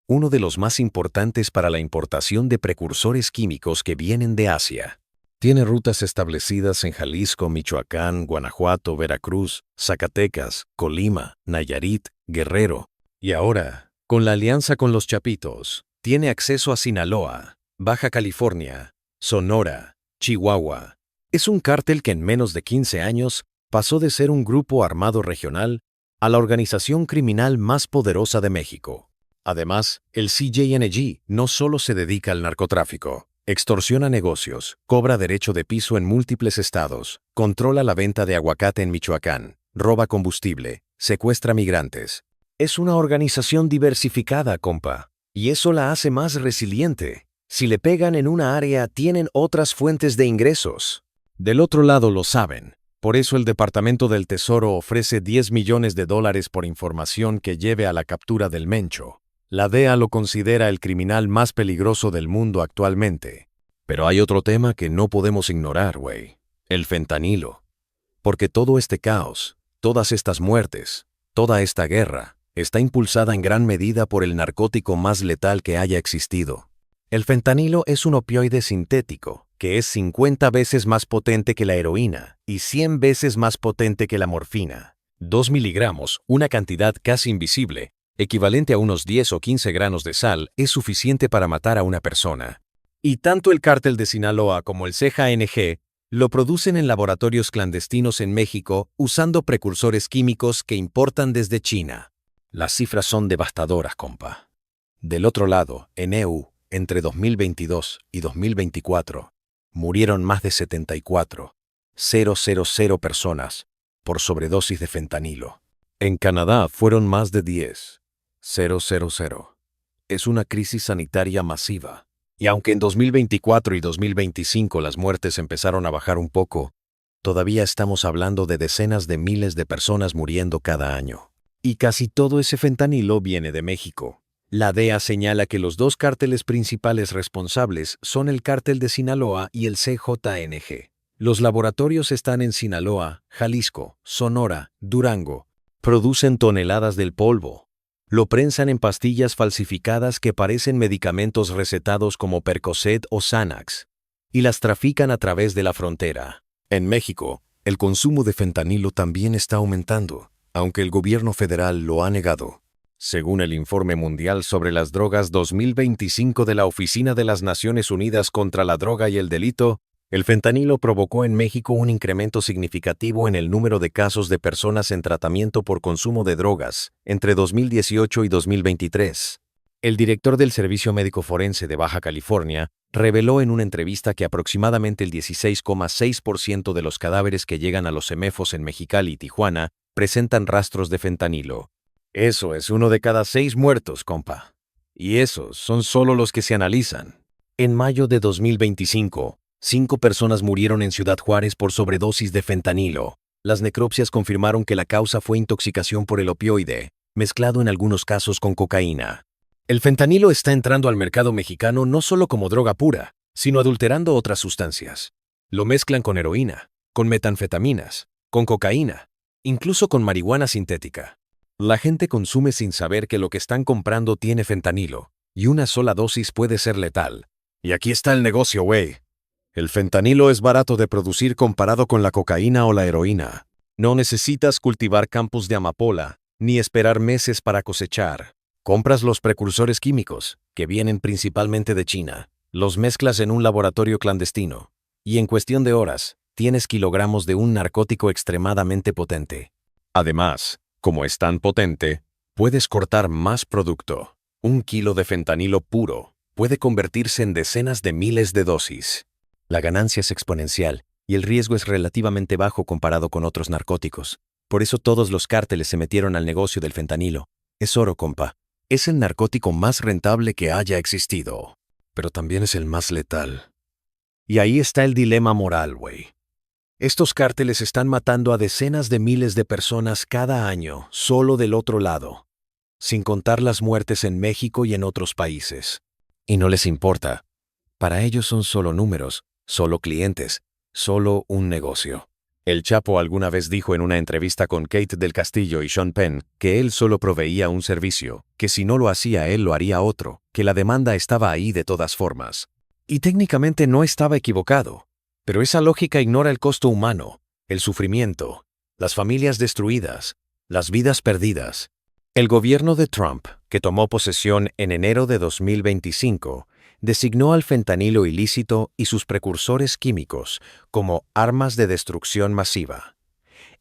uno de los más importantes para la importación de precursores químicos que vienen de Asia. Tiene rutas establecidas en Jalisco, Michoacán, Guanajuato, Veracruz, Zacatecas, Colima, Nayarit, Guerrero. Y ahora, con la alianza con los Chapitos, tiene acceso a Sinaloa, Baja California, Sonora, Chihuahua. Es un cártel que en menos de 15 años pasó de ser un grupo armado regional a la organización criminal más poderosa de México. Además, el CJNG no solo se dedica al narcotráfico. Extorsiona negocios, cobra derecho de piso en múltiples estados, controla la venta de aguacate en Michoacán, roba combustible, secuestra migrantes. Es una organización diversificada, compa, y eso la hace más resiliente. Si le pegan en una área, tienen otras fuentes de ingresos. Del otro lado lo saben. Por eso el Departamento del Tesoro ofrece $10 millones por información que lleve a la captura del Mencho. La DEA lo considera el criminal más peligroso del mundo actualmente. Pero hay otro tema que no podemos ignorar, güey. El fentanilo. Porque todo este caos, todas estas muertes, toda esta guerra, está impulsada en gran medida por el narcótico más letal que haya existido. El fentanilo es un opioide sintético, que es 50 veces más potente que la heroína y 100 veces más potente que la morfina. 2 miligramos, una cantidad casi invisible, equivalente a unos 10 o 15 granos de sal, es suficiente para matar a una persona. Y tanto el cártel de Sinaloa como el CJNG lo producen en laboratorios clandestinos en México usando precursores químicos que importan desde China. Las cifras son devastadoras, compa. Del otro lado, en EU, entre 2022 y 2024, murieron más de 74,000 personas por sobredosis de fentanilo. En Canadá fueron más de 10,000. Es una crisis sanitaria masiva. Y aunque en 2024 y 2025 las muertes empezaron a bajar un poco, todavía estamos hablando de decenas de miles de personas muriendo cada año. Y casi todo ese fentanilo viene de México. La DEA señala que los dos cárteles principales responsables son el cártel de Sinaloa y el CJNG. Los laboratorios están en Sinaloa, Jalisco, Sonora, Durango. Producen toneladas del polvo. Lo prensan en pastillas falsificadas que parecen medicamentos recetados como Percocet o Xanax, y las trafican a través de la frontera. En México, el consumo de fentanilo también está aumentando, aunque el gobierno federal lo ha negado. Según el Informe Mundial sobre las Drogas 2025 de la Oficina de las Naciones Unidas contra la Droga y el Delito, el fentanilo provocó en México un incremento significativo en el número de casos de personas en tratamiento por consumo de drogas entre 2018 y 2023. El director del Servicio Médico Forense de Baja California reveló en una entrevista que aproximadamente el 16,6% de los cadáveres que llegan a los CEMEFOS en Mexicali y Tijuana presentan rastros de fentanilo. Eso es 1 de cada 6 muertos, compa. Y esos son solo los que se analizan. En mayo de 2025, 5 personas murieron en Ciudad Juárez por sobredosis de fentanilo. Las necropsias confirmaron que la causa fue intoxicación por el opioide, mezclado en algunos casos con cocaína. El fentanilo está entrando al mercado mexicano no solo como droga pura, sino adulterando otras sustancias. Lo mezclan con heroína, con metanfetaminas, con cocaína, incluso con marihuana sintética. La gente consume sin saber que lo que están comprando tiene fentanilo, y una sola dosis puede ser letal. Y aquí está el negocio, güey. El fentanilo es barato de producir comparado con la cocaína o la heroína. No necesitas cultivar campos de amapola, ni esperar meses para cosechar. Compras los precursores químicos, que vienen principalmente de China, los mezclas en un laboratorio clandestino, y en cuestión de horas, tienes kilogramos de un narcótico extremadamente potente. Además, como es tan potente, puedes cortar más producto. 1 kilo de fentanilo puro puede convertirse en decenas de miles de dosis. La ganancia es exponencial y el riesgo es relativamente bajo comparado con otros narcóticos. Por eso todos los cárteles se metieron al negocio del fentanilo. Es oro, compa. Es el narcótico más rentable que haya existido. Pero también es el más letal. Y ahí está el dilema moral, güey. Estos cárteles están matando a decenas de miles de personas cada año, solo del otro lado, sin contar las muertes en México y en otros países. Y no les importa. Para ellos son solo números, solo clientes, solo un negocio. El Chapo alguna vez dijo en una entrevista con Kate del Castillo y Sean Penn que él solo proveía un servicio, que si no lo hacía él lo haría otro, que la demanda estaba ahí de todas formas. Y técnicamente no estaba equivocado. Pero esa lógica ignora el costo humano, el sufrimiento, las familias destruidas, las vidas perdidas. El gobierno de Trump, que tomó posesión en enero de 2025, designó al fentanilo ilícito y sus precursores químicos como armas de destrucción masiva.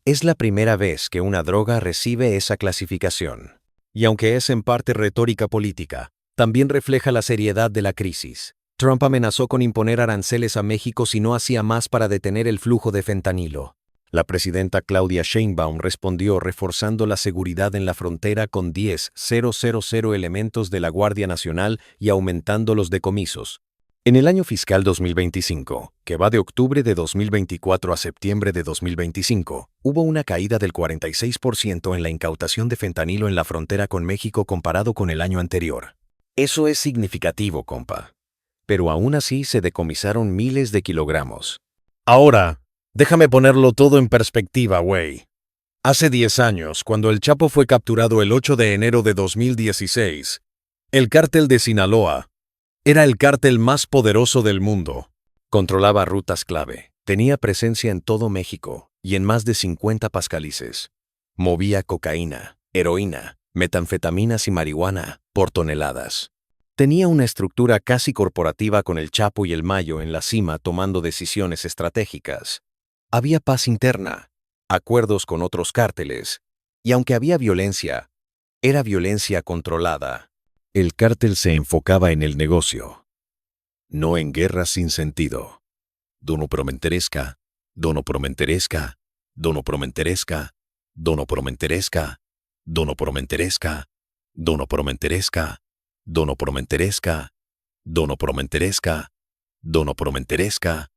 Es la primera vez que una droga recibe esa clasificación. Y aunque es en parte retórica política, también refleja la seriedad de la crisis. Trump amenazó con imponer aranceles a México si no hacía más para detener el flujo de fentanilo. La presidenta Claudia Sheinbaum respondió reforzando la seguridad en la frontera con 10,000 elementos de la Guardia Nacional y aumentando los decomisos. En el año fiscal 2025, que va de octubre de 2024 a septiembre de 2025, hubo una caída del 46% en la incautación de fentanilo en la frontera con México comparado con el año anterior. Eso es significativo, compa. Pero aún así se decomisaron miles de kilogramos. Ahora, déjame ponerlo todo en perspectiva, güey. Hace 10 años, cuando el Chapo fue capturado el 8 de enero de 2016, el cártel de Sinaloa era el cártel más poderoso del mundo. Controlaba rutas clave, tenía presencia en todo México y en más de 50 países. Movía cocaína, heroína, metanfetaminas y marihuana por toneladas. Tenía una estructura casi corporativa con el Chapo y el Mayo en la cima tomando decisiones estratégicas. Había paz interna, acuerdos con otros cárteles, y aunque había violencia, era violencia controlada. El cártel se enfocaba en el negocio, no en guerras sin sentido. Dono promenteresca, dono promenteresca, dono promenteresca, dono promenteresca, dono promenteresca, dono promenteresca. Dono promenteresca, dono promenteresca, dono promenteresca,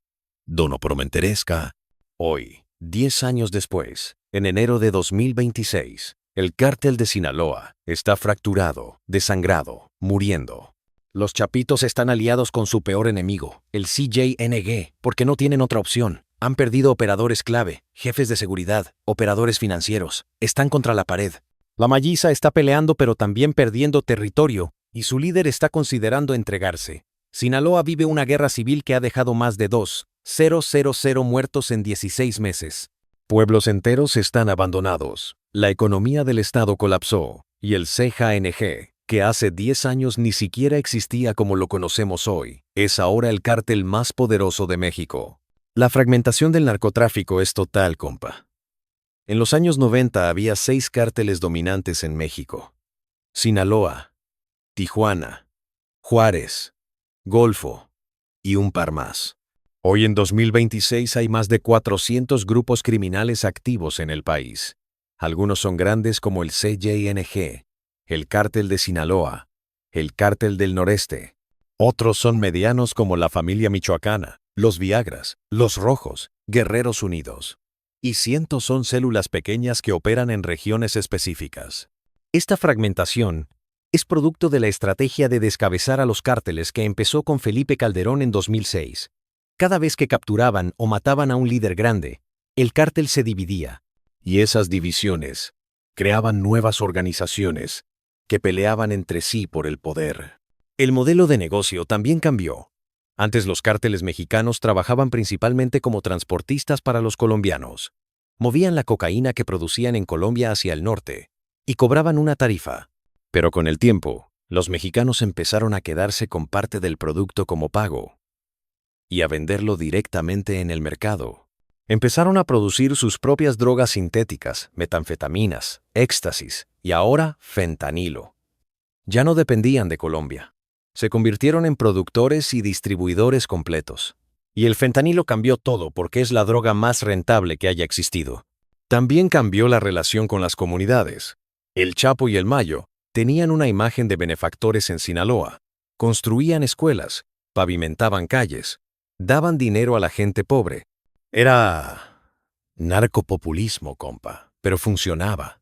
dono promenteresca. Hoy, 10 años después, en enero de 2026, el cártel de Sinaloa está fracturado, desangrado, muriendo. Los chapitos están aliados con su peor enemigo, el CJNG, porque no tienen otra opción. Han perdido operadores clave, jefes de seguridad, operadores financieros. Están contra la pared. La Malliza está peleando pero también perdiendo territorio, y su líder está considerando entregarse. Sinaloa vive una guerra civil que ha dejado más de 2,000 muertos en 16 meses. Pueblos enteros están abandonados. La economía del estado colapsó, y el CJNG, que hace 10 años ni siquiera existía como lo conocemos hoy, es ahora el cártel más poderoso de México. La fragmentación del narcotráfico es total, compa. En los años 90 había 6 cárteles dominantes en México. Sinaloa, Tijuana, Juárez, Golfo y un par más. Hoy en 2026 hay más de 400 grupos criminales activos en el país. Algunos son grandes como el CJNG, el Cártel de Sinaloa, el Cártel del Noreste. Otros son medianos como la familia michoacana, los Viagras, los Rojos, Guerreros Unidos. y cientos son células pequeñas que operan en regiones específicas. Esta fragmentación es producto de la estrategia de descabezar a los cárteles que empezó con Felipe Calderón en 2006. Cada vez que capturaban o mataban a un líder grande, el cártel se dividía. Y esas divisiones creaban nuevas organizaciones que peleaban entre sí por el poder. El modelo de negocio también cambió. Antes los cárteles mexicanos trabajaban principalmente como transportistas para los colombianos. Movían la cocaína que producían en Colombia hacia el norte y cobraban una tarifa. Pero con el tiempo, los mexicanos empezaron a quedarse con parte del producto como pago y a venderlo directamente en el mercado. Empezaron a producir sus propias drogas sintéticas, metanfetaminas, éxtasis y ahora fentanilo. Ya no dependían de Colombia. Se convirtieron en productores y distribuidores completos. Y el fentanilo cambió todo porque es la droga más rentable que haya existido. También cambió la relación con las comunidades. El Chapo y el Mayo tenían una imagen de benefactores en Sinaloa. Construían escuelas, pavimentaban calles, daban dinero a la gente pobre. Era narcopopulismo, compa, pero funcionaba.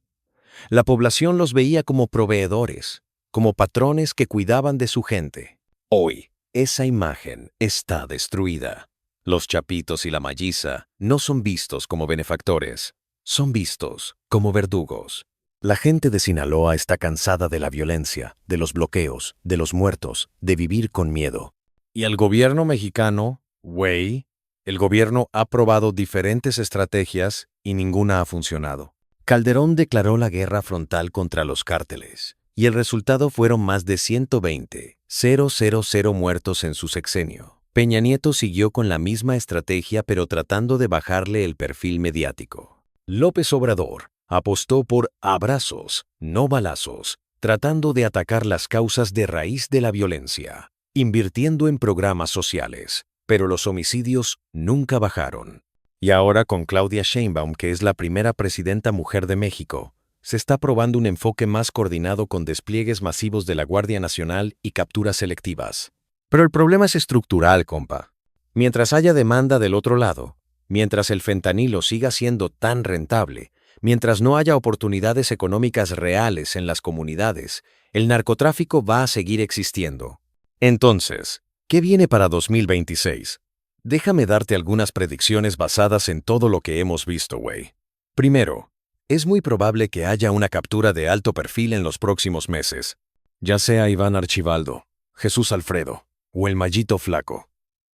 La población los veía como proveedores, como patrones que cuidaban de su gente. Hoy, esa imagen está destruida. Los Chapitos y la Malliza no son vistos como benefactores, son vistos como verdugos. La gente de Sinaloa está cansada de la violencia, de los bloqueos, de los muertos, de vivir con miedo. Y el gobierno mexicano, güey, el gobierno ha probado diferentes estrategias y ninguna ha funcionado. Calderón declaró la guerra frontal contra los cárteles, y el resultado fueron más de 120,000 muertos en su sexenio. Peña Nieto siguió con la misma estrategia pero tratando de bajarle el perfil mediático. López Obrador apostó por abrazos, no balazos, tratando de atacar las causas de raíz de la violencia, invirtiendo en programas sociales, pero los homicidios nunca bajaron. Y ahora con Claudia Sheinbaum, que es la primera presidenta mujer de México, se está probando un enfoque más coordinado con despliegues masivos de la Guardia Nacional y capturas selectivas. Pero el problema es estructural, compa. Mientras haya demanda del otro lado, mientras el fentanilo siga siendo tan rentable, mientras no haya oportunidades económicas reales en las comunidades, el narcotráfico va a seguir existiendo. Entonces, ¿qué viene para 2026? Déjame darte algunas predicciones basadas en todo lo que hemos visto, güey. Primero, es muy probable que haya una captura de alto perfil en los próximos meses, ya sea Iván Archibaldo, Jesús Alfredo o el Mayito Flaco.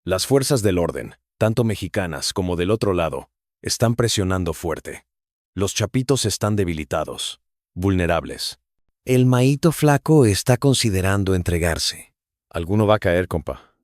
Las fuerzas del orden, tanto mexicanas como del otro lado, están presionando fuerte. Los chapitos están debilitados, vulnerables. El Mayito Flaco está considerando entregarse. Alguno va a caer, compa.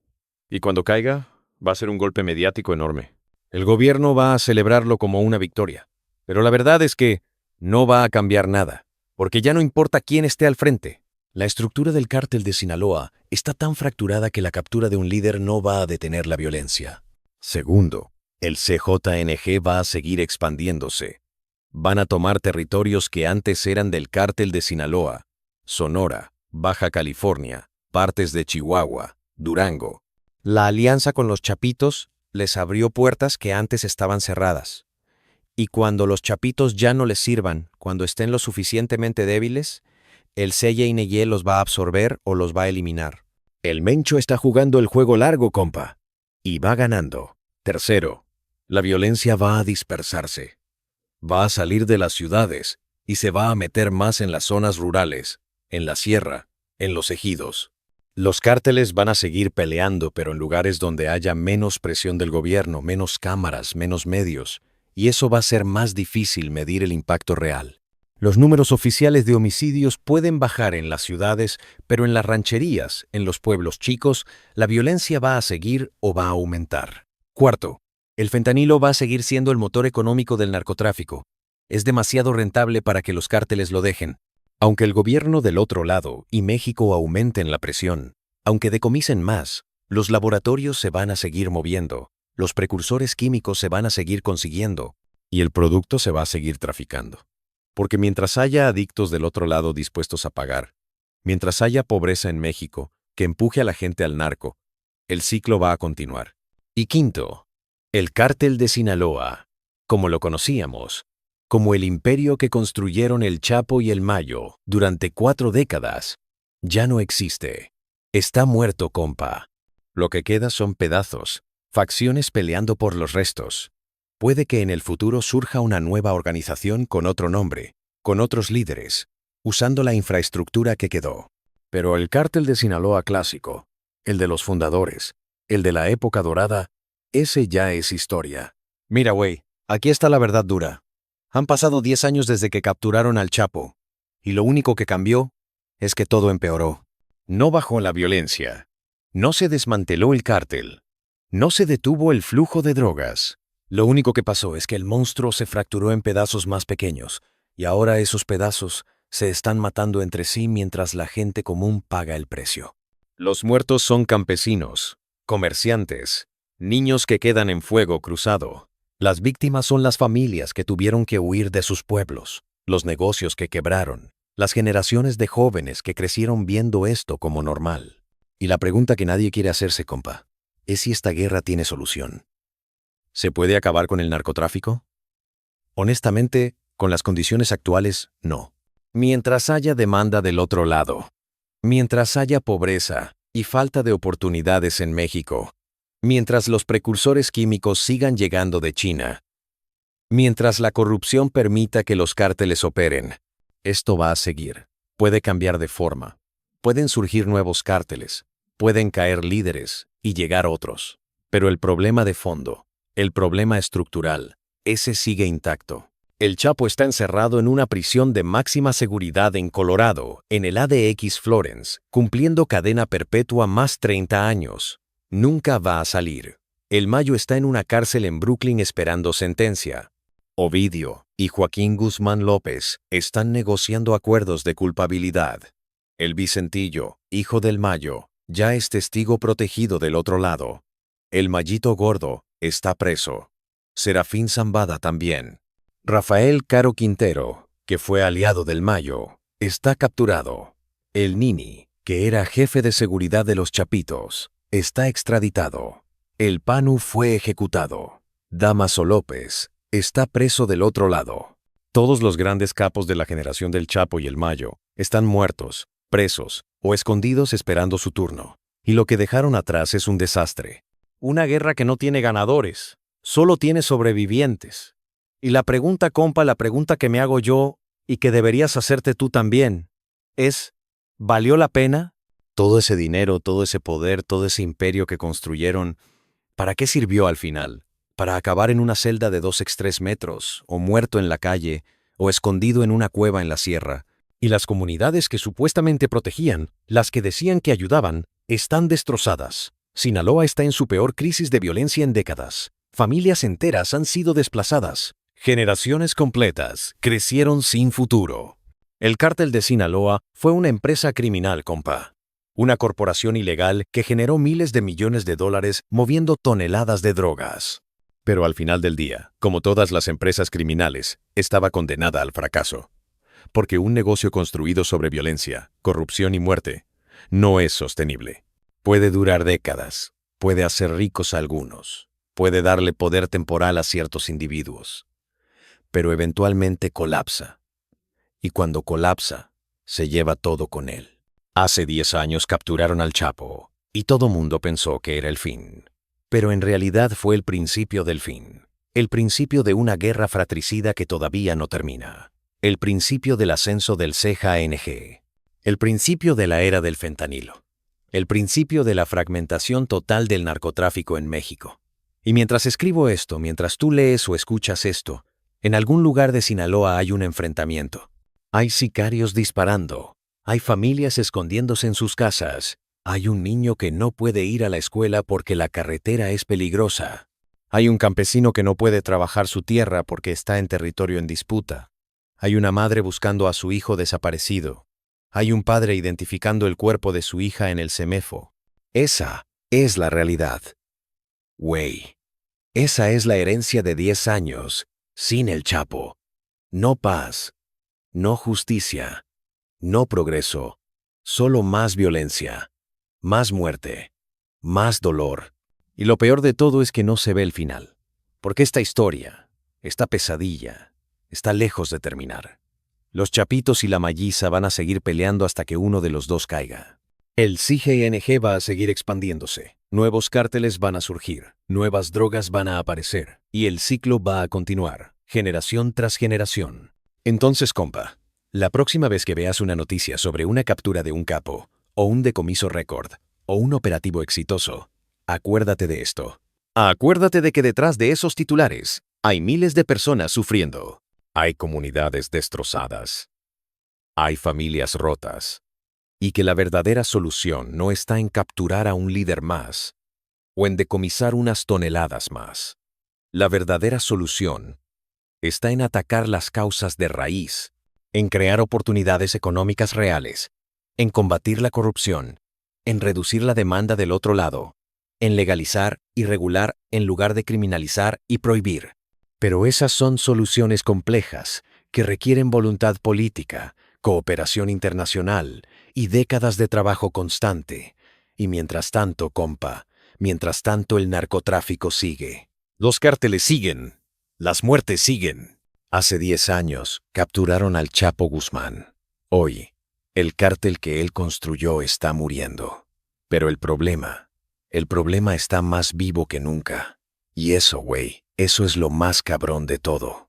Y cuando caiga, va a ser un golpe mediático enorme. El gobierno va a celebrarlo como una victoria. Pero la verdad es que no va a cambiar nada, porque ya no importa quién esté al frente. La estructura del cártel de Sinaloa está tan fracturada que la captura de un líder no va a detener la violencia. Segundo, el CJNG va a seguir expandiéndose. Van a tomar territorios que antes eran del cártel de Sinaloa, Sonora, Baja California, partes de Chihuahua, Durango. La alianza con los chapitos les abrió puertas que antes estaban cerradas. Y cuando los chapitos ya no les sirvan, cuando estén lo suficientemente débiles, el CJNG los va a absorber o los va a eliminar. El Mencho está jugando el juego largo, compa, y va ganando. Tercero, la violencia va a dispersarse. Va a salir de las ciudades y se va a meter más en las zonas rurales, en la sierra, en los ejidos. Los cárteles van a seguir peleando, pero en lugares donde haya menos presión del gobierno, menos cámaras, menos medios, y eso va a ser más difícil medir el impacto real. Los números oficiales de homicidios pueden bajar en las ciudades, pero en las rancherías, en los pueblos chicos, la violencia va a seguir o va a aumentar. Cuarto, el fentanilo va a seguir siendo el motor económico del narcotráfico. Es demasiado rentable para que los cárteles lo dejen. Aunque el gobierno del otro lado y México aumenten la presión, aunque decomisen más, los laboratorios se van a seguir moviendo, los precursores químicos se van a seguir consiguiendo y el producto se va a seguir traficando. Porque mientras haya adictos del otro lado dispuestos a pagar, mientras haya pobreza en México que empuje a la gente al narco, el ciclo va a continuar. Y quinto, el cártel de Sinaloa como lo conocíamos, como el imperio que construyeron el Chapo y el Mayo durante 4 décadas, ya no existe. Está muerto, compa. Lo que queda son pedazos, facciones peleando por los restos. Puede que en el futuro surja una nueva organización con otro nombre, con otros líderes, usando la infraestructura que quedó. Pero el cártel de Sinaloa clásico, el de los fundadores, el de la época dorada, ese ya es historia. Mira, güey, aquí está la verdad dura. Han pasado 10 años desde que capturaron al Chapo, y lo único que cambió es que todo empeoró. No bajó la violencia, no se desmanteló el cártel, no se detuvo el flujo de drogas. Lo único que pasó es que el monstruo se fracturó en pedazos más pequeños, y ahora esos pedazos se están matando entre sí mientras la gente común paga el precio. Los muertos son campesinos, comerciantes, niños que quedan en fuego cruzado. Las víctimas son las familias que tuvieron que huir de sus pueblos, los negocios que quebraron, las generaciones de jóvenes que crecieron viendo esto como normal. Y la pregunta que nadie quiere hacerse, compa, es si esta guerra tiene solución. ¿Se puede acabar con el narcotráfico? Honestamente, con las condiciones actuales, no. Mientras haya demanda del otro lado, mientras haya pobreza y falta de oportunidades en México, mientras los precursores químicos sigan llegando de China, mientras la corrupción permita que los cárteles operen, esto va a seguir. Puede cambiar de forma. Pueden surgir nuevos cárteles, pueden caer líderes y llegar otros. Pero el problema de fondo, el problema estructural, ese sigue intacto. El Chapo está encerrado en una prisión de máxima seguridad en Colorado, en el ADX Florence, cumpliendo cadena perpetua más 30 años. Nunca va a salir. El Mayo está en una cárcel en Brooklyn esperando sentencia. Ovidio y Joaquín Guzmán López están negociando acuerdos de culpabilidad. El Vicentillo, hijo del Mayo, ya es testigo protegido del otro lado. El Mayito Gordo está preso. Serafín Zambada también. Rafael Caro Quintero, que fue aliado del Mayo, está capturado. El Nini, que era jefe de seguridad de los Chapitos, está extraditado. El Panu fue ejecutado. Damaso López está preso del otro lado. Todos los grandes capos de la generación del Chapo y el Mayo están muertos, presos o escondidos esperando su turno. Y lo que dejaron atrás es un desastre. Una guerra que no tiene ganadores, solo tiene sobrevivientes. Y la pregunta, compa, la pregunta que me hago yo y que deberías hacerte tú también, es, ¿valió la pena? Todo ese dinero, todo ese poder, todo ese imperio que construyeron, ¿para qué sirvió al final? ¿Para acabar en una celda de 2x3 metros, o muerto en la calle, o escondido en una cueva en la sierra? Y las comunidades que supuestamente protegían, las que decían que ayudaban, están destrozadas. Sinaloa está en su peor crisis de violencia en décadas. Familias enteras han sido desplazadas. Generaciones completas crecieron sin futuro. El cártel de Sinaloa fue una empresa criminal, compa. Una corporación ilegal que generó miles de millones de dólares moviendo toneladas de drogas. Pero al final del día, como todas las empresas criminales, estaba condenada al fracaso. Porque un negocio construido sobre violencia, corrupción y muerte no es sostenible. Puede durar décadas, puede hacer ricos a algunos, puede darle poder temporal a ciertos individuos, pero eventualmente colapsa. Y cuando colapsa, se lleva todo con él. Hace 10 años capturaron al Chapo, y todo mundo pensó que era el fin. Pero en realidad fue el principio del fin. El principio de una guerra fratricida que todavía no termina. El principio del ascenso del CJNG. El principio de la era del fentanilo. El principio de la fragmentación total del narcotráfico en México. Y mientras escribo esto, mientras tú lees o escuchas esto, en algún lugar de Sinaloa hay un enfrentamiento. Hay sicarios disparando. Hay familias escondiéndose en sus casas. Hay un niño que no puede ir a la escuela porque la carretera es peligrosa. Hay un campesino que no puede trabajar su tierra porque está en territorio en disputa. Hay una madre buscando a su hijo desaparecido. Hay un padre identificando el cuerpo de su hija en el CEMEFO. Esa es la realidad. Güey, esa es la herencia de 10 años sin el Chapo. No paz, no justicia, no progreso, solo más violencia, más muerte, más dolor. Y lo peor de todo es que no se ve el final. Porque esta historia Esta pesadilla está lejos de terminar. Los chapitos y la malliza van a seguir peleando hasta que uno de los dos caiga. El CIG va a seguir expandiéndose. Nuevos cárteles van a surgir, nuevas drogas van a aparecer, y el ciclo va a continuar, generación tras generación. Entonces, compa, la próxima vez que veas una noticia sobre una captura de un capo, o un decomiso récord, o un operativo exitoso, acuérdate de esto. Acuérdate de que detrás de esos titulares hay miles de personas sufriendo. Hay comunidades destrozadas. Hay familias rotas. Y que la verdadera solución no está en capturar a un líder más o en decomisar unas toneladas más. La verdadera solución está en atacar las causas de raíz, en crear oportunidades económicas reales, en combatir la corrupción, en reducir la demanda del otro lado, en legalizar y regular en lugar de criminalizar y prohibir. Pero esas son soluciones complejas que requieren voluntad política, cooperación internacional y décadas de trabajo constante. Y mientras tanto, compa, mientras tanto el narcotráfico sigue. Los cárteles siguen. Las muertes siguen. Hace 10 años capturaron al Chapo Guzmán. Hoy, el cártel que él construyó está muriendo. Pero el problema está más vivo que nunca. Y eso, güey, eso es lo más cabrón de todo.